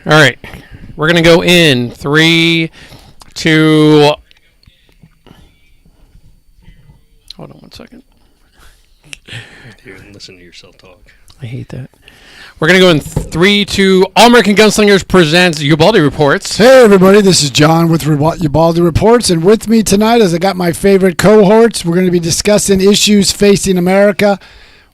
All right. We're going to go in 3, 2. Hold on one second. Dude, listen to yourself talk. I hate that. We're going to go in 3, 2. All American Gunslingers presents Ubaldi Reports. Hey, everybody. This is John with Ubaldi Reports. And with me tonight, as I got my favorite cohorts, we're going to be discussing issues facing America,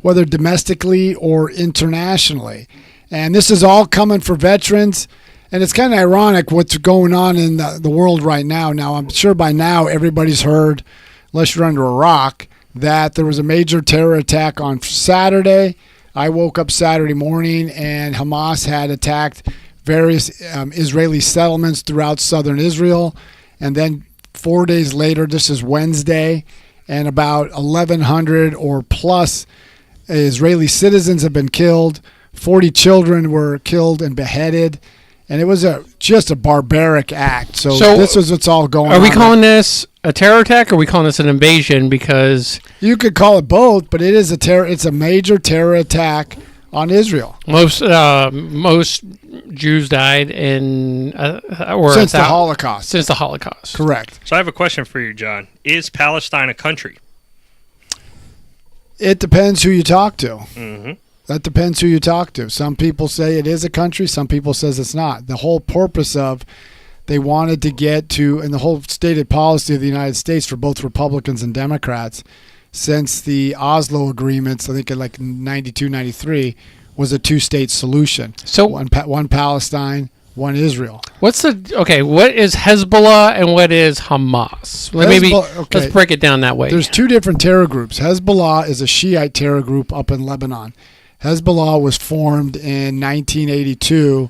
whether domestically or internationally. And this is all coming for veterans. And it's kind of ironic what's going on in the world right now. Now, I'm sure by now everybody's heard, unless you're under a rock, that there was a major terror attack on Saturday. I woke up Saturday morning and Hamas had attacked various Israeli settlements throughout southern Israel. And then 4 days later, this is Wednesday, and about 1,100 or plus Israeli citizens have been killed. 40 children were killed and beheaded. And it was just a barbaric act. So this is what's all going on. Are we calling this a terror attack, or are we calling this an invasion? Because you could call it both, but it is a terror. It's a major terror attack on Israel. Most Jews died in since the Holocaust. Since the Holocaust, correct. So I have a question for you, John. Is Palestine a country? It depends who you talk to. Mm-hmm. That depends who you talk to. Some people say it is a country. Some people says it's not. The whole purpose of they wanted to get to, and the whole stated policy of the United States for both Republicans and Democrats since the Oslo agreements, I think in like 92, 93, was a two-state solution. So one Palestine, one Israel. What is Hezbollah and what is Hamas? Let's break it down that way. There's two different terror groups. Hezbollah is a Shiite terror group up in Lebanon. Hezbollah was formed in 1982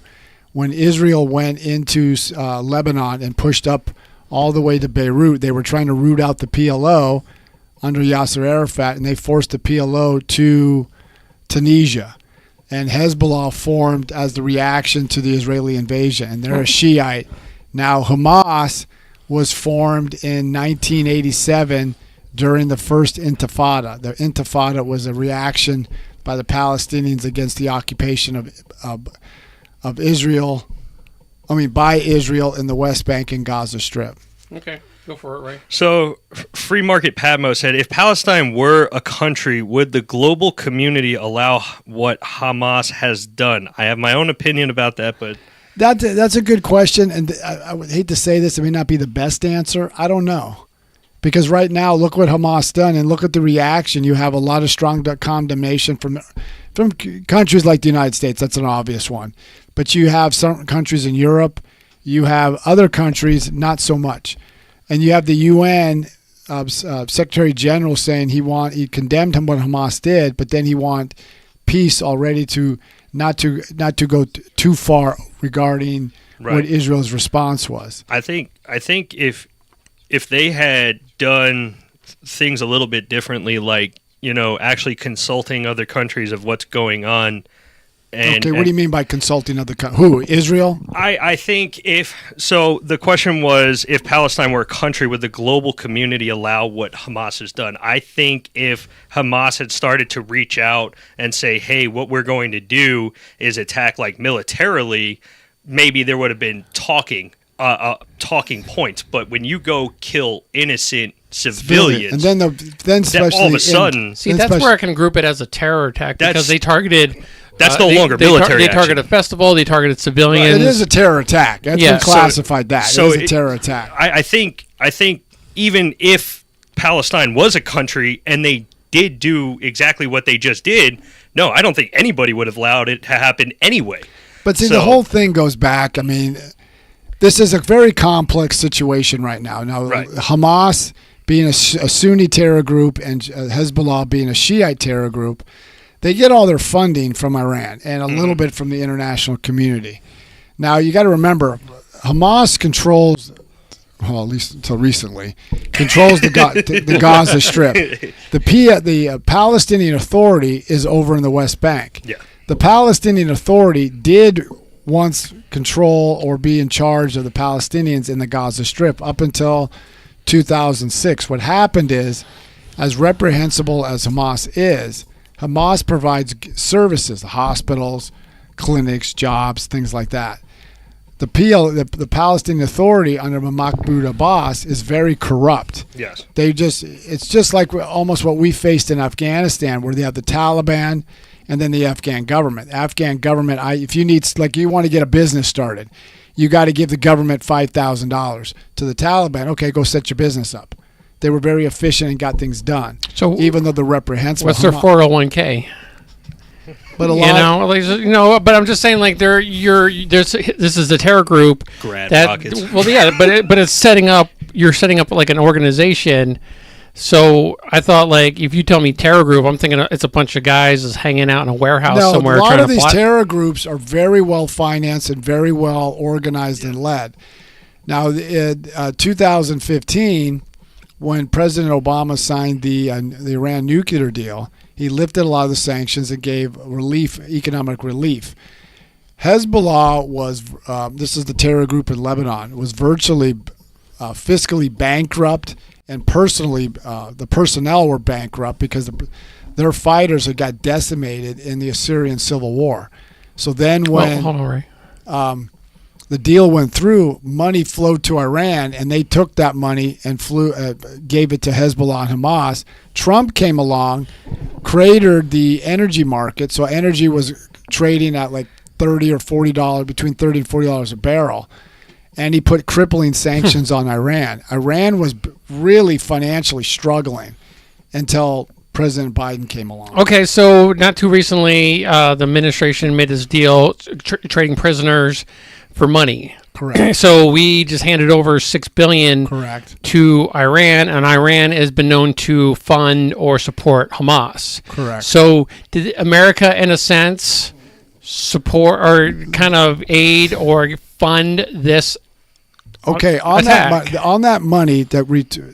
when Israel went into Lebanon and pushed up all the way to Beirut. They were trying to root out the PLO under Yasser Arafat, and they forced the PLO to Tunisia. And Hezbollah formed as the reaction to the Israeli invasion, and they're a Shiite. Now, Hamas was formed in 1987 during the first Intifada. The Intifada was a reaction by the Palestinians against the occupation of Israel, by Israel in the West Bank and Gaza Strip. Okay, go for it, Ray. So, Free Market Padmo said, if Palestine were a country, would the global community allow what Hamas has done? I have my own opinion about that, but... That's a good question, and I would hate to say this, it may not be the best answer. I don't know. Because right now, look what Hamas done, and look at the reaction. You have a lot of strong condemnation from countries like the United States. That's an obvious one. But you have certain countries in Europe. You have other countries, not so much. And you have the UN Secretary General saying he condemned him what Hamas did, but then he want peace already to not to go too far regarding what Israel's response was. I think if they had done things a little bit differently, like, actually consulting other countries of what's going on. What do you mean by consulting other countries? Who, Israel? I think the question was, if Palestine were a country, would the global community allow what Hamas has done? I think if Hamas had started to reach out and say, hey, what we're going to do is attack like militarily, maybe there would have been talking points. But when you go kill innocent civilians, and then especially all of a sudden, that's where I can group it as a terror attack, because they targeted. That's no longer military. They targeted a festival. They targeted civilians. It is a terror attack. That's been classified that. So it is a terror attack. I think even if Palestine was a country and they did do exactly what they just did, no, I don't think anybody would have allowed it to happen anyway. But see, the whole thing goes back. This is a very complex situation right now. Hamas being a Sunni terror group and Hezbollah being a Shiite terror group, they get all their funding from Iran and a little bit from the international community. Now, you got to remember, Hamas controls, well, at least until recently, controls the Gaza Strip. The Palestinian Authority is over in the West Bank. Yeah. The Palestinian Authority did once control or be in charge of the Palestinians in the Gaza Strip up until 2006. What happened is, as reprehensible as Hamas is, Hamas provides services, hospitals, clinics, jobs, things like that. The Palestinian Authority under Mahmoud Abbas is very corrupt. Yes. It's just like almost what we faced in Afghanistan, where they have the Taliban and then the Afghan government. Afghan government, if you you want to get a business started, you got to give the government $5,000 to the Taliban. Okay, go set your business up. They were very efficient and got things done. So even though they're reprehensible. What's their 401k? But a lot, but I'm just saying, like, this is the terror group. Grab pockets. Well, yeah, but it's setting up. You're setting up like an organization. So I thought, like, if you tell me terror group, I'm thinking it's a bunch of guys just hanging out in a warehouse somewhere. A lot of these terror groups are very well financed and very well organized and led. Now, in 2015, when President Obama signed the Iran nuclear deal, he lifted a lot of the sanctions and gave economic relief. Hezbollah was, this is the terror group in Lebanon, was virtually fiscally bankrupt, and personally, the personnel were bankrupt because their fighters had got decimated in the Assyrian civil war. So then when hold on, Ray. The deal went through, money flowed to Iran, and they took that money and gave it to Hezbollah and Hamas. Trump came along, cratered the energy market, so energy was trading at like $30 or $40, between $30 and $40 a barrel, and he put crippling sanctions on Iran. Iran was really financially struggling until President Biden came along. Okay, so not too recently, the administration made this deal trading prisoners for money. Correct. So we just handed over $6 billion correct to Iran, and Iran has been known to fund or support Hamas. Correct. So did America, in a sense, support or kind of aid or fund this? Okay, on that money that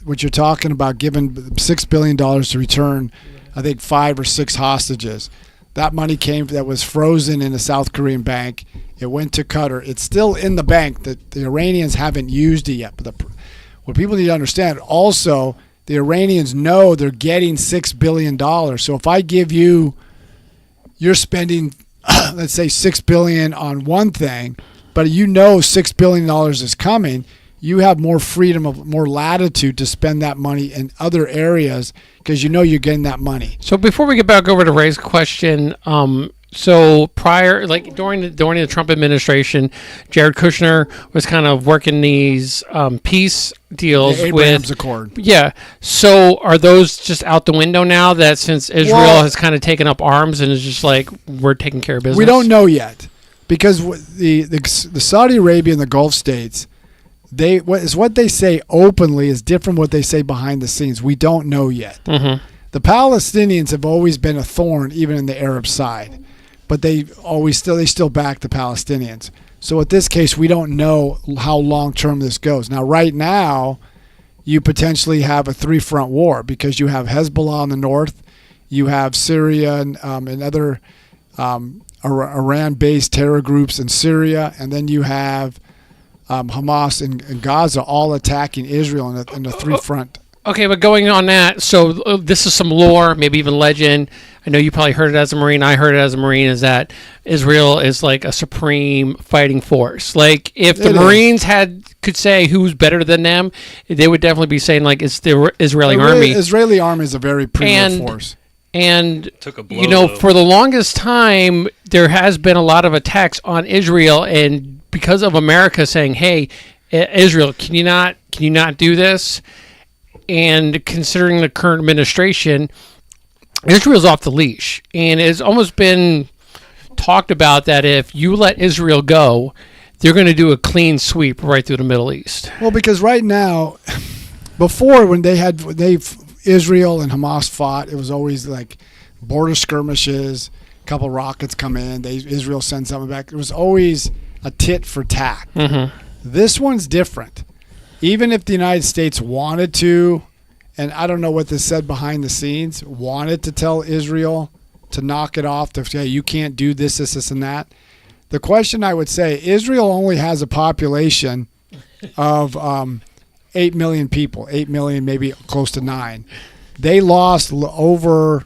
what you're talking about, giving $6 billion to return, I think 5 or 6 hostages. That money that was frozen in a South Korean bank. It went to Qatar. It's still in the bank. The Iranians haven't used it yet. But what people need to understand, also, the Iranians know they're getting $6 billion. So if I give you're spending, let's say, $6 billion on one thing, but you know $6 billion is coming, you have more freedom, more latitude to spend that money in other areas because you know you're getting that money. So before we get back over to Ray's question, so prior, like during the Trump administration, Jared Kushner was kind of working these peace deals the Abraham's Accord. Yeah. So are those just out the window now? That since Israel has kind of taken up arms and is just like we're taking care of business. We don't know yet because the Saudi Arabia and the Gulf states. What they say openly is different what they say behind the scenes. We don't know yet. Mm-hmm. The Palestinians have always been a thorn, even in the Arab side, but they still back the Palestinians. So in this case, we don't know how long term this goes. Now, right now, you potentially have a 3-front war because you have Hezbollah in the north, you have Syria and other Iran-based terror groups in Syria, and then you have Hamas and Gaza all attacking Israel in a 3-front. Okay, but going on that, so this is some lore, maybe even legend. I know you probably heard it as a Marine. I heard it as a Marine, is that Israel is like a supreme fighting force. Like if the Marines could say who's better than them, they would definitely be saying like it's the Israeli army. Israeli army is a very premier force. And took a blow, for the longest time, there has been a lot of attacks on Israel, and because of America saying, "Hey, Israel, can you not do this?" And considering the current administration, Israel's off the leash, and it's almost been talked about that if you let Israel go, they're going to do a clean sweep right through the Middle East. Well, because right now, before when Israel and Hamas fought, it was always like border skirmishes, a couple rockets come in, Israel sends something back. It was always a tit for tat. Mm-hmm. This one's different. Even if the United States wanted to, and I don't know what this said behind the scenes, wanted to tell Israel to knock it off, to say you can't do this, and that. The question I would say, Israel only has a population of 8 million people, 8 million, maybe close to 9. They lost over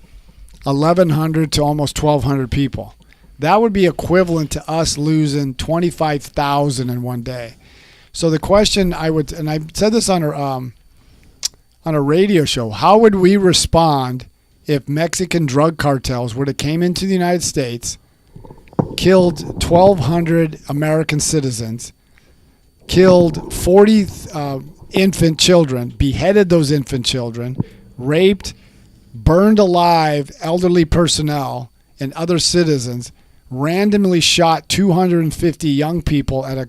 1,100 to almost 1,200 people. That would be equivalent to us losing 25,000 in one day. So the question and I said this on a radio show, how would we respond if Mexican drug cartels would have came into the United States, killed 1,200 American citizens, killed 40 infant children, beheaded those infant children, raped, burned alive elderly personnel and other citizens, randomly shot 250 young people at a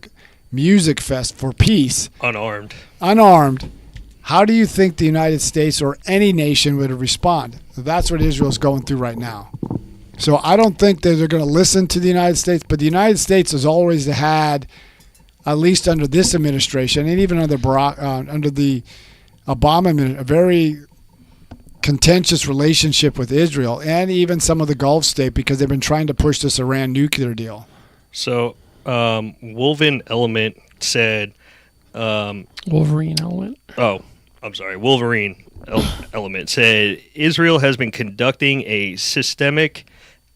music fest for peace. Unarmed. How do you think the United States or any nation would respond? That's what Israel's going through right now. So I don't think that they're going to listen to the United States, but the United States has always had, at least under this administration and even under the Obama administration, a very contentious relationship with Israel and even some of the Gulf states because they've been trying to push this Iran nuclear deal. So Wolverine Element said... Wolverine Element? Oh, I'm sorry. Wolverine Element said Israel has been conducting a systemic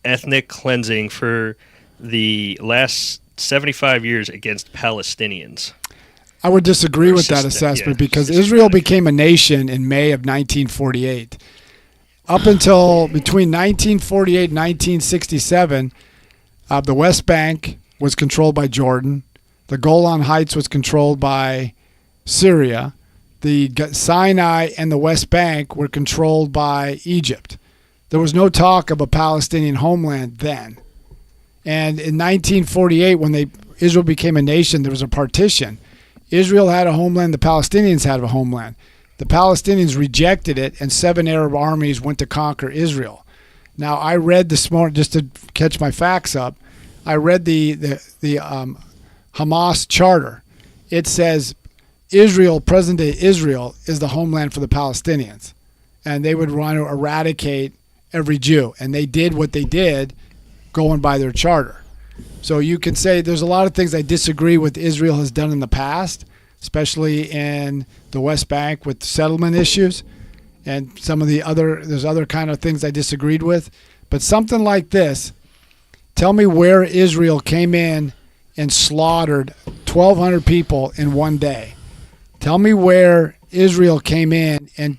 ethnic cleansing for the last 75 years against Palestinians. I would disagree with that assessment because Israel became a nation in May of 1948. Up until between 1948 and 1967, the West Bank was controlled by Jordan. The Golan Heights was controlled by Syria. The Sinai and the West Bank were controlled by Egypt. There was no talk of a Palestinian homeland then. And in 1948, when Israel became a nation, there was a partition. Israel had a homeland. The Palestinians had a homeland. The Palestinians rejected it, and 7 Arab armies went to conquer Israel. Now, I read this morning, just to catch my facts up, I read the Hamas charter. It says present-day Israel, is the homeland for the Palestinians. And they would want to eradicate every Jew. And they did what they did going by their charter. So you can say there's a lot of things I disagree with Israel has done in the past, especially in the West Bank with settlement issues and some of there's other kind of things I disagreed with. But something like this, tell me where Israel came in and slaughtered 1,200 people in one day. Tell me where Israel came in and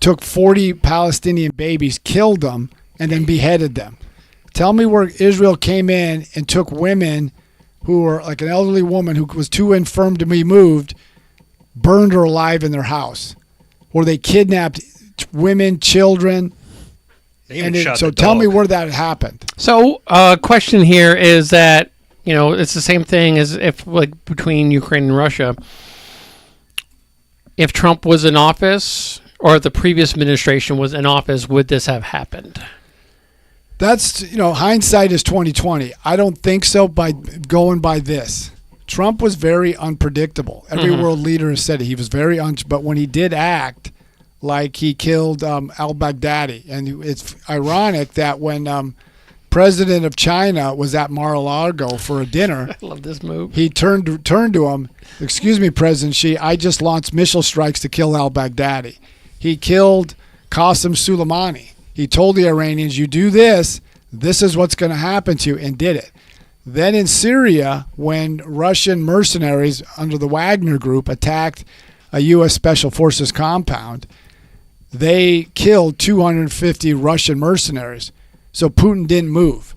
took 40 Palestinian babies, killed them, and then beheaded them. Tell me where Israel came in and took women who were like an elderly woman who was too infirm to be moved, burned her alive in their house. Or they kidnapped women, children. So tell me where that happened. So question here is that, it's the same thing as if like between Ukraine and Russia. If Trump was in office or the previous administration was in office, would this have happened? That's, hindsight is 20/20. I don't think so by going by this. Trump was very unpredictable. Every world leader has said it. He was very but when he did act like he killed al-Baghdadi. And it's ironic that when president of China was at Mar-a-Lago for a dinner, I love this move. He turned to him, "Excuse me, President Xi, I just launched missile strikes to kill al-Baghdadi." He killed Qasem Soleimani. He told the Iranians, "You do this, this is what's going to happen to you," and did it. Then in Syria, when Russian mercenaries under the Wagner Group attacked a U.S. Special Forces compound, they killed 250 Russian mercenaries. So Putin didn't move.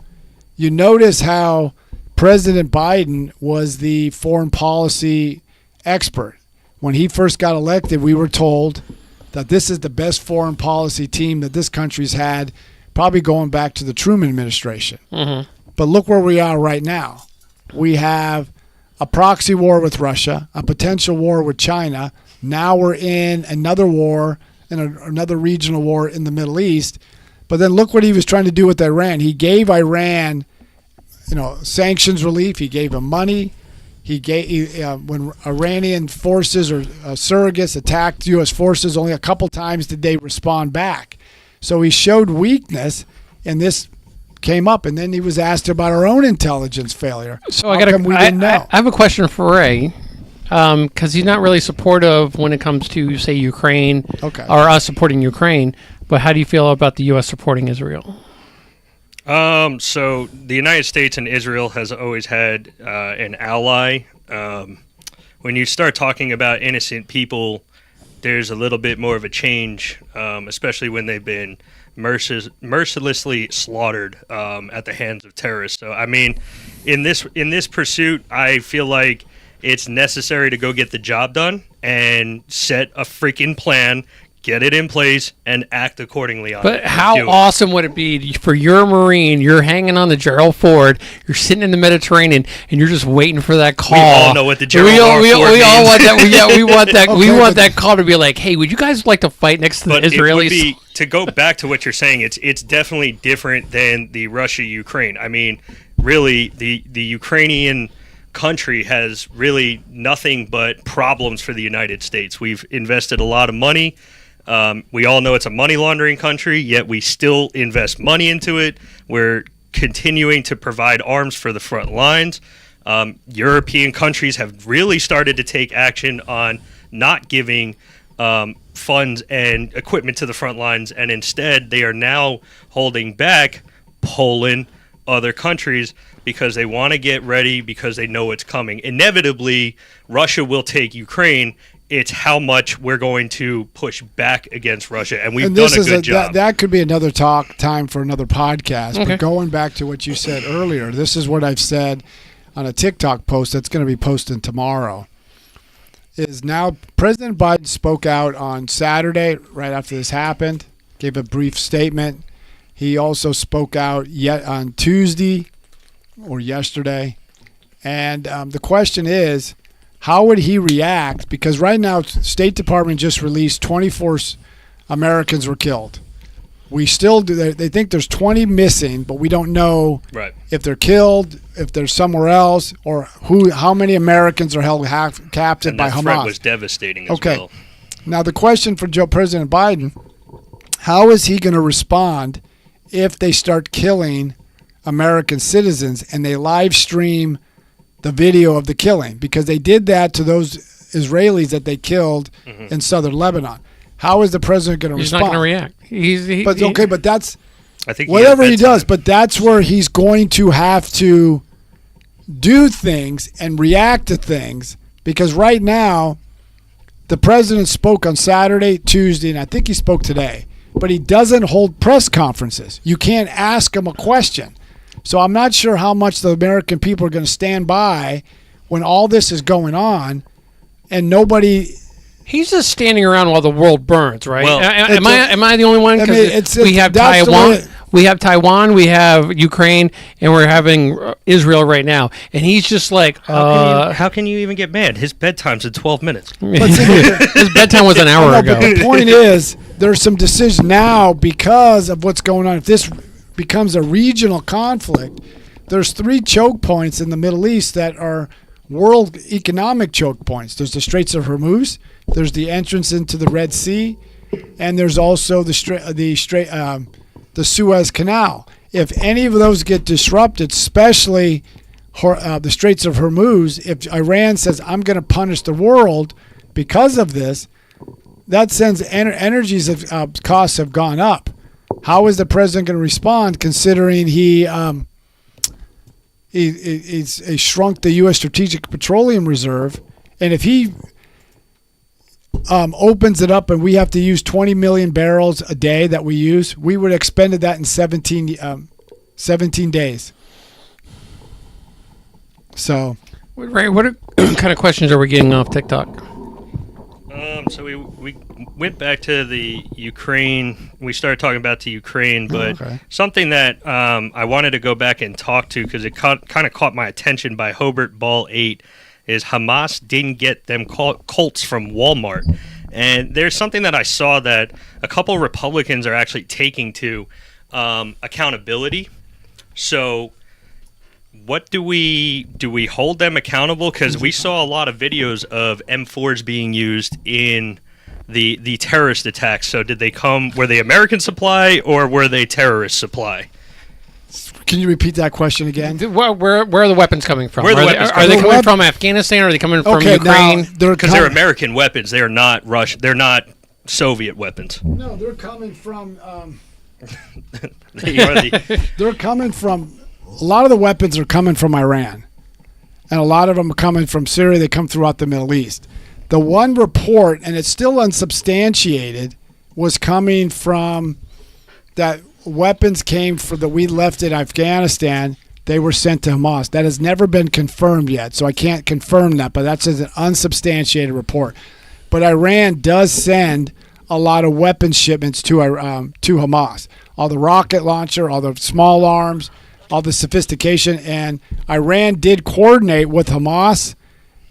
You notice how President Biden was the foreign policy expert. When he first got elected, we were told that this is the best foreign policy team that this country's had, probably going back to the Truman administration. But look where we are right now. We have a proxy war with Russia, a potential war with China. Now we're in another war, another regional war in the Middle East. But then look what he was trying to do with Iran. He gave Iran, sanctions relief. He gave them money. He gave when Iranian forces or surrogates attacked U.S. forces, only a couple times did they respond back. So he showed weakness, and this came up. And then he was asked about our own intelligence failure. So I have a question for Ray, because he's not really supportive when it comes to, say, Ukraine or us supporting Ukraine. But how do you feel about the U.S. supporting Israel? So the United States and Israel has always had an ally. When you start talking about innocent people, there's a little bit more of a change, especially when they've been mercilessly slaughtered at the hands of terrorists. So, I mean, in this pursuit, I feel like it's necessary to go get the job done and set a freaking plan, get it in place, and act accordingly on it. But how awesome would it be for your Marine? You're hanging on the Gerald Ford. You're sitting in the Mediterranean, and you're just waiting for that call. We all know what the Gerald Ford we means. all want that. We want that. We want that call to be like, hey, would you guys like to fight next to the Israelis? To go back to what you're saying, it's definitely different than the Russia-Ukraine. I mean, really, the Ukrainian country has really nothing but problems for the United States. We've invested a lot of money. We all know it's a money laundering country, yet we still invest money into it. We're continuing to provide arms for the front lines. European countries have really started to take action on not giving funds and equipment to the front lines, and instead they are now holding back Poland, other countries, because they want to get ready because they know it's coming. Inevitably, Russia will take Ukraine. It's how much we're going to push back against Russia, and we've done a good job. That could be another time for another podcast. Okay. But going back to what you said earlier, this is what I've said on a TikTok post that's going to be posted tomorrow. Is now President Biden spoke out on Saturday, right after this happened, gave a brief statement. He also spoke out yet on Tuesday or yesterday, and the question is, how would he react? Because right now, State Department just released 24 Americans were killed. We still do. They think there's 20 missing, but we don't know if they're killed, if they're somewhere else, or how many Americans are held captive by Hamas. And that threat was devastating as well. Now the question for President Biden: how is he going to respond if they start killing American citizens and they live stream the video of the killing? Because they did that to those Israelis that they killed in southern Lebanon. How is the president going to respond? He's not going to react. But that's I think whatever he does. But that's where he's going to have to do things and react to things. Because right now, the president spoke on Saturday, Tuesday, and I think he spoke today. But he doesn't hold press conferences. You can't ask him a question. So I'm not sure how much the American people are going to stand by when all this is going on and nobody. He's just standing around while the world burns, right? Well, am I the only one? Because we have Taiwan, we have Ukraine, and we're having Israel right now, and he's just like, how can you even get mad? His bedtime's in 12 minutes. His bedtime was an hour ago. But the point is, there's some decisions now because of what's going on. If this becomes a regional conflict, there's 3 choke points in the Middle East that are world economic choke points. There's the Straits of Hormuz, there's the entrance into the Red Sea, and there's also the Suez Canal. If any of those get disrupted, especially the Straits of Hormuz, if Iran says, I'm going to punish the world because of this, that sends energy costs have gone up. How is the president going to respond, considering he shrunk the U.S. Strategic Petroleum Reserve, and if he opens it up and we have to use 20 million barrels a day that we use, we would have expended that in 17 days. So, Ray, what kind of questions are we getting off TikTok? So we went back to the Ukraine. We started talking about the Ukraine, but something that I wanted to go back and talk to because it kind of caught my attention by Hobart Ball 8 is Hamas didn't get them Colts from Walmart. And there's something that I saw that a couple Republicans are actually taking to accountability. So what do we hold them accountable? Because we saw a lot of videos of M4s being used in the terrorist attacks. So were they American supply or were they terrorist supply? Can you repeat that question again? Where are the weapons coming from? Are they coming from Afghanistan or are they coming from Ukraine? Because they're American weapons. They are not Russian. They're not Soviet weapons. No, they're coming from They're coming from, a lot of the weapons are coming from Iran. And a lot of them are coming from Syria. They come throughout the Middle East. The one report, and it's still unsubstantiated, was coming from that weapons came from that we left in Afghanistan. They were sent to Hamas. That has never been confirmed yet, so I can't confirm that, but that's an unsubstantiated report. But Iran does send a lot of weapons shipments to Hamas. All the rocket launcher, all the small arms, all the sophistication, and Iran did coordinate with Hamas,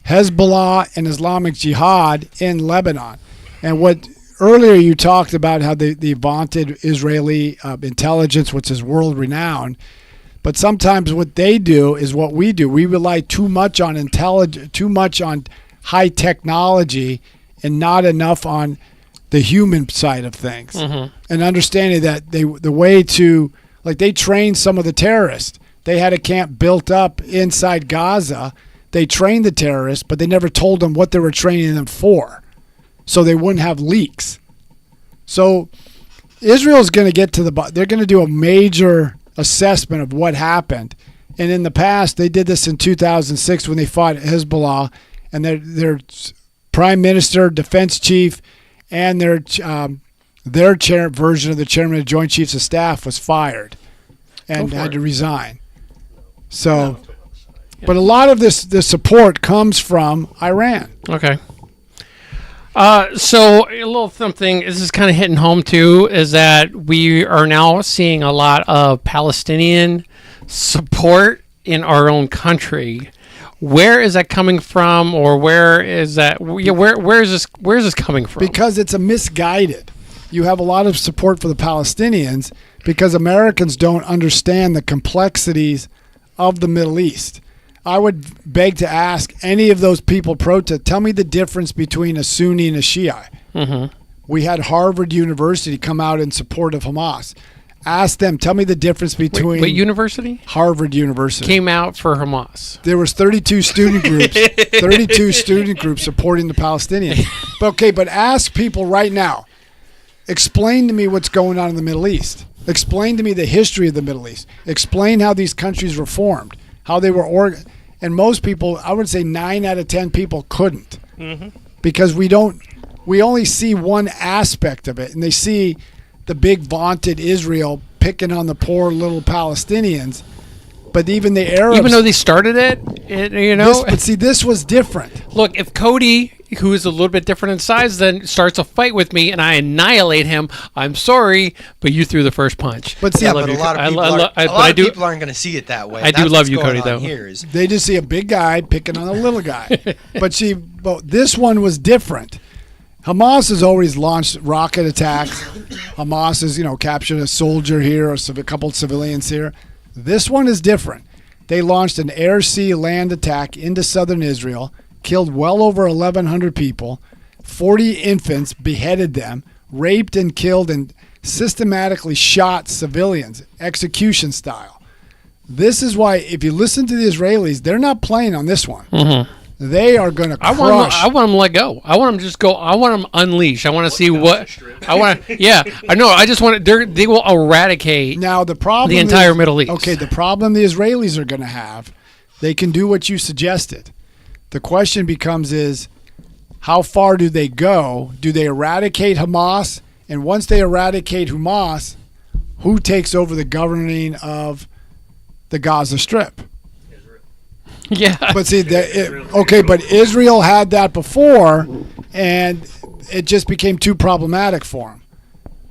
Hezbollah, and Islamic Jihad in Lebanon. And what earlier you talked about how the vaunted Israeli intelligence, which is world-renowned, but sometimes what they do is what we do. We rely too much on too much on high technology, and not enough on the human side of things. Mm-hmm. And understanding that the way to, like, they trained some of the terrorists. They had a camp built up inside Gaza. They trained the terrorists, but they never told them what they were training them for, so they wouldn't have leaks. So Israel's going to get to they're going to do a major assessment of what happened. And in the past, they did this in 2006 when they fought Hezbollah, and their prime minister, defense chief, and their version of the chairman of the Joint Chiefs of Staff was fired and had to resign. So, but a lot of this support comes from Iran. Okay. So a little something, this is kind of hitting home too, is that we are now seeing a lot of Palestinian support in our own country. Where is that coming from, or where is that? Where is this coming from? Because it's a misguided. You have a lot of support for the Palestinians because Americans don't understand the complexities of the Middle East. I would beg to ask any of those people tell me the difference between a Sunni and a Shia. Mm-hmm. We had Harvard University come out in support of Hamas. Ask them, tell me the difference between... Wait, university? Harvard University. Came out for Hamas. There was 32 student groups supporting the Palestinians. But ask people right now, explain to me what's going on in the Middle East. Explain to me the history of the Middle East. Explain how these countries were formed, how they were organized. And most people, I would say 9 out of 10 people couldn't. Mm-hmm. Because we only see one aspect of it, and they see the big vaunted Israel picking on the poor little Palestinians, but even the Arabs, even though they started it, this was different. Look, if Cody, who is a little bit different in size, then starts a fight with me and I annihilate him, I'm sorry, but you threw the first punch. But see, a lot of people aren't going to see it that way. I do love you, Cody, though. They just see a big guy picking on a little guy. But this one was different. Hamas has always launched rocket attacks. Hamas has, captured a soldier here or a couple of civilians here. This one is different. They launched an air-sea land attack into southern Israel, killed well over 1,100 people, 40 infants, beheaded them, raped and killed and systematically shot civilians, execution style. This is why, if you listen to the Israelis, they're not playing on this one. Mm-hmm. They are going to crush. I want them to let go. I want them to just go. I want them to unleash. I want to see what. I want to. Yeah, I know. I just want to. They will eradicate. Now the problem. The entire Middle East. Okay, the problem the Israelis are going to have. They can do what you suggested. The question becomes is, how far do they go? Do they eradicate Hamas? And once they eradicate Hamas, who takes over the governing of the Gaza Strip? Yeah. But see, but Israel had that before, and it just became too problematic for them,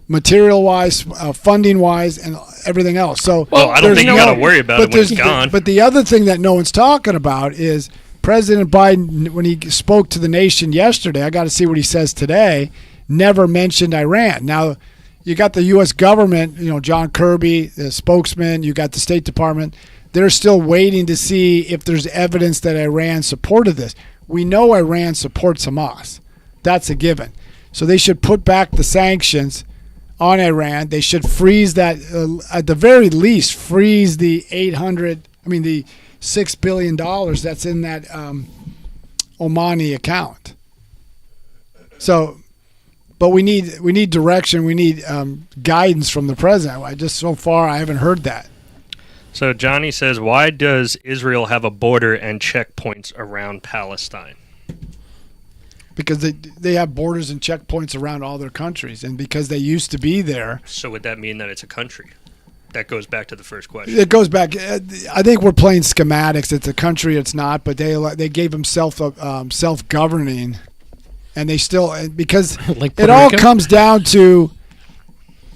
material-wise, funding-wise, and everything else. So, I don't think you got to worry about it when it's gone. But the other thing that no one's talking about is President Biden, when he spoke to the nation yesterday, I got to see what he says today, never mentioned Iran. Now, you got the U.S. government, John Kirby, the spokesman, you got the State Department. They're still waiting to see if there's evidence that Iran supported this. We know Iran supports Hamas. That's a given. So they should put back the sanctions on Iran. They should freeze that, at the very least, freeze the the $6 billion that's in that Omani account. So But we need direction. We need guidance from the president. So far I haven't heard that. So Johnny says, why does Israel have a border and checkpoints around Palestine? Because they have borders and checkpoints around all their countries, and because they used to be there. So would that mean that it's a country? That goes back to the first question. It goes back. I think we're playing schematics. It's a country. It's not. But they gave them self-governing, and they still because like it all comes down to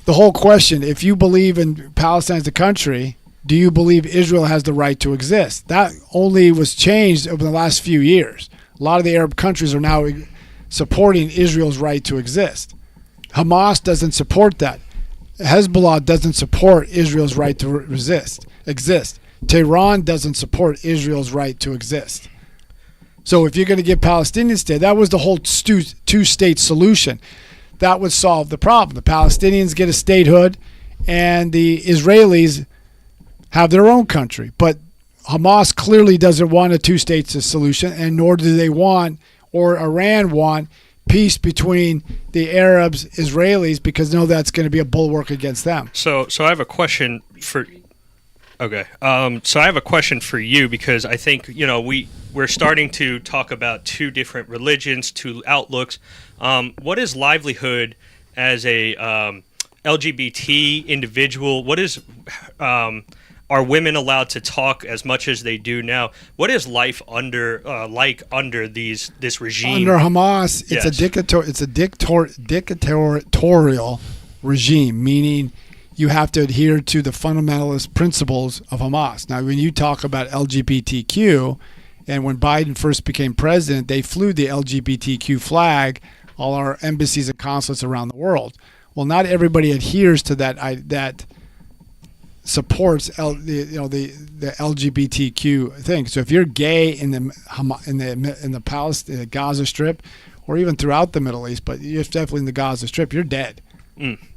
the whole question. If you believe in Palestine as a country, do you believe Israel has the right to exist? That only was changed over the last few years. A lot of the Arab countries are now supporting Israel's right to exist. Hamas doesn't support that. Hezbollah doesn't support Israel's right to exist. Tehran doesn't support Israel's right to exist. So if you're going to give Palestinians state, that was the whole two-state solution. That would solve the problem. The Palestinians get a statehood, and the Israelis have their own country. But Hamas clearly doesn't want a two-state solution, and nor do they want, or Iran want, peace between the Arabs, Israelis, because they know that's going to be a bulwark against them. So I have a question for. Okay. So I have a question for you because I think we're starting to talk about two different religions, two outlooks. What is livelihood as a LGBT individual? What is are women allowed to talk as much as they do now? What is life under this regime? Under Hamas, it's Yes. a dictatorial regime, meaning you have to adhere to the fundamentalist principles of Hamas. Now, when you talk about LGBTQ, and when Biden first became president, they flew the LGBTQ flag all our embassies and consulates around the world. Well, not everybody adheres to that supports the LGBTQ thing. So if you're gay in the Palestine, Gaza Strip, or even throughout the Middle East, but you're definitely in the Gaza Strip, you're dead.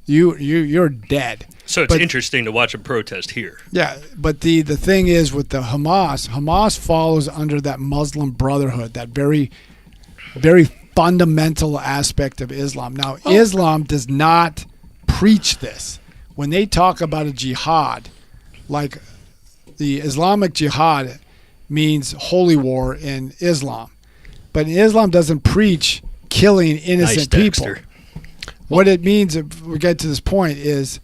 You're dead. So it's interesting to watch a protest here. Yeah, but the thing is with the Hamas follows under that Muslim Brotherhood, that very, very fundamental aspect of Islam. Now, Islam does not preach this. When they talk about a jihad, like the Islamic jihad means holy war in Islam, but Islam doesn't preach killing innocent people. What it means, if we get to this point, is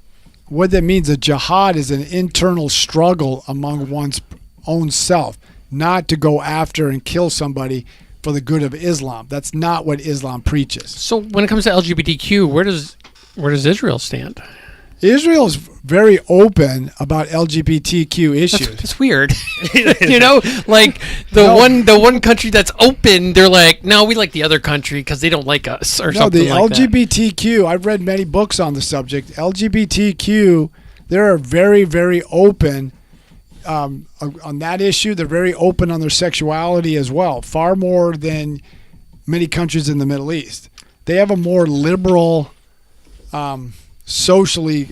what that means. A jihad is an internal struggle among one's own self, not to go after and kill somebody for the good of Islam. That's not what Islam preaches. So when it comes to LGBTQ, where does Israel stand? Israel's very open about LGBTQ issues. That's weird. Like the one country that's open, they're like, no, we like the other country because they don't like us or something like that. The LGBTQ, I've read many books on the subject. LGBTQ, they're very, very open on that issue. They're very open on their sexuality as well, far more than many countries in the Middle East. They have a more liberal socially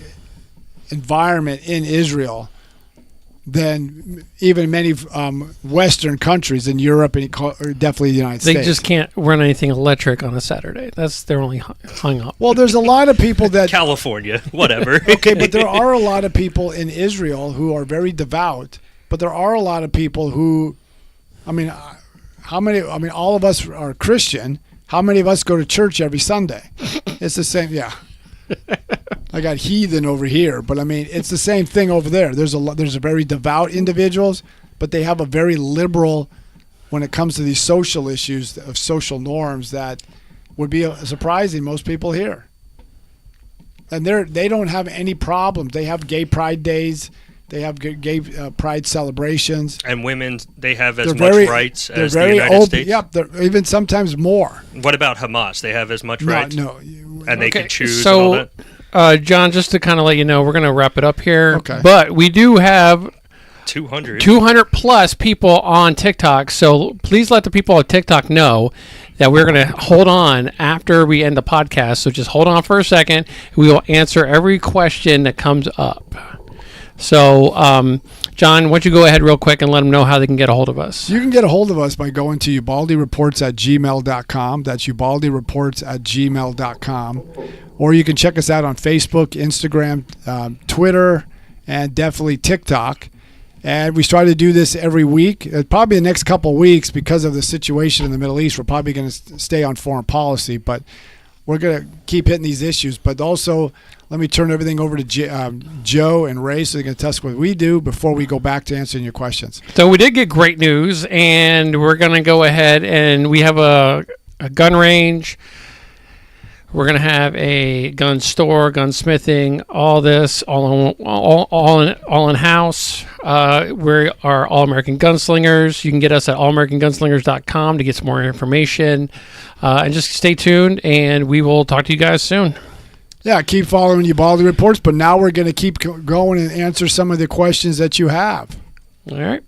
environment in Israel than even many Western countries in Europe and definitely the United States. They just can't run anything electric on a Saturday. They're only hung up. Well, there's a lot of people that California, whatever. Okay, but there are a lot of people in Israel who are very devout, but there are a lot of people who, all of us are Christian. How many of us go to church every Sunday? It's the same, yeah. I got heathen over here, but it's the same thing over there. There's a very devout individuals, but they have a very liberal when it comes to these social issues of social norms that would be surprising most people here. And they don't have any problems. They have gay pride days. They have gay pride celebrations. And women, they have as much rights as the United States? Yep, they're even sometimes more. What about Hamas? They have as much rights? No. And they can choose and all that? John, just to kind of let you know, we're going to wrap it up here. Okay. But we do have 200 plus people on TikTok. So please let the people on TikTok know that we're going to hold on after we end the podcast. So just hold on for a second. We will answer every question that comes up. So John, why don't you go ahead real quick and let them know how they can get a hold of us? You can get a hold of us by going to ubaldireports@gmail.com. That's ubaldireports@gmail.com. Or you can check us out on Facebook, Instagram, Twitter, and definitely TikTok. And we try to do this every week. Probably the next couple of weeks, because of the situation in the Middle East, we're probably going to stay on foreign policy. But we're going to keep hitting these issues. But also, let me turn everything over to Joe and Ray so they can tell us what we do before we go back to answering your questions. So we did get great news, and we're going to go ahead and we have a gun range. We're going to have a gun store, gunsmithing, all this, all in house. We are All American Gunslingers. You can get us at allamericangunslingers.com to get some more information. And just stay tuned, and we will talk to you guys soon. Yeah, keep following Ubaldi Reports, but now we're going to keep going and answer some of the questions that you have. All right.